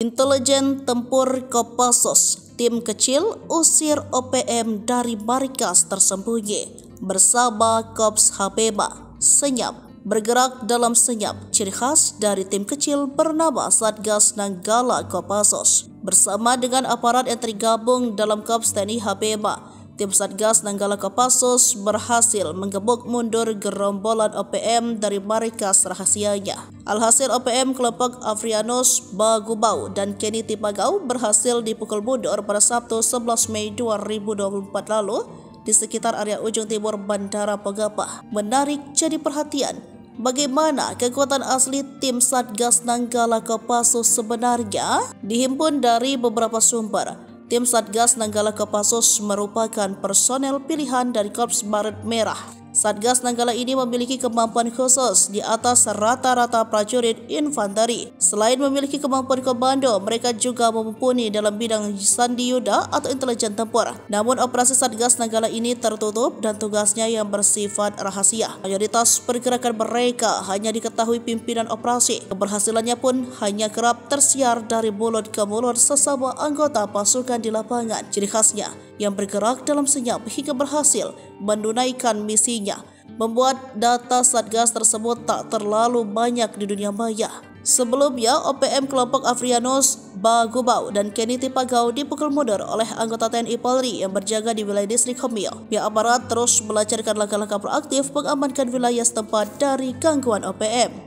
Intelijen Tempur Kopassus, tim kecil usir OPM dari markas tersembunyi bersama Kops Habeba. Senyap, bergerak dalam senyap, ciri khas dari tim kecil bernama Satgas Nanggala Kopassus. Bersama dengan aparat yang tergabung dalam Kops TNI Habeba, tim Satgas Nanggala Kopassus berhasil menggebuk mundur gerombolan OPM dari markas rahasianya. Alhasil OPM kelompok Afrianus Bagubau dan Kenny Tipagau berhasil dipukul mundur pada Sabtu 11 Mei 2024 lalu di sekitar area ujung timur Bandara Pogapah. Menarik jadi perhatian, bagaimana kekuatan asli tim Satgas Nanggala Kopassus sebenarnya? Dihimpun dari beberapa sumber, tim Satgas Nanggala Kopassus merupakan personel pilihan dari Korps Baret Merah. Satgas Nanggala ini memiliki kemampuan khusus di atas rata-rata prajurit infanteri. Selain memiliki kemampuan komando, mereka juga mumpuni dalam bidang sandi yuda atau intelijen tempur. Namun operasi Satgas Nanggala ini tertutup dan tugasnya yang bersifat rahasia. Mayoritas pergerakan mereka hanya diketahui pimpinan operasi. Keberhasilannya pun hanya kerap tersiar dari mulut ke mulut sesama anggota pasukan di lapangan. Ciri khasnya yang bergerak dalam senyap hingga berhasil menunaikan misinya, membuat data Satgas tersebut tak terlalu banyak di dunia maya. Sebelumnya, OPM kelompok Afrianus Bagubau dan Kenny Tipagau dipukul mundur oleh anggota TNI Polri yang berjaga di wilayah distrik Homil. Pihak aparat terus melancarkan langkah-langkah proaktif mengamankan wilayah setempat dari gangguan OPM.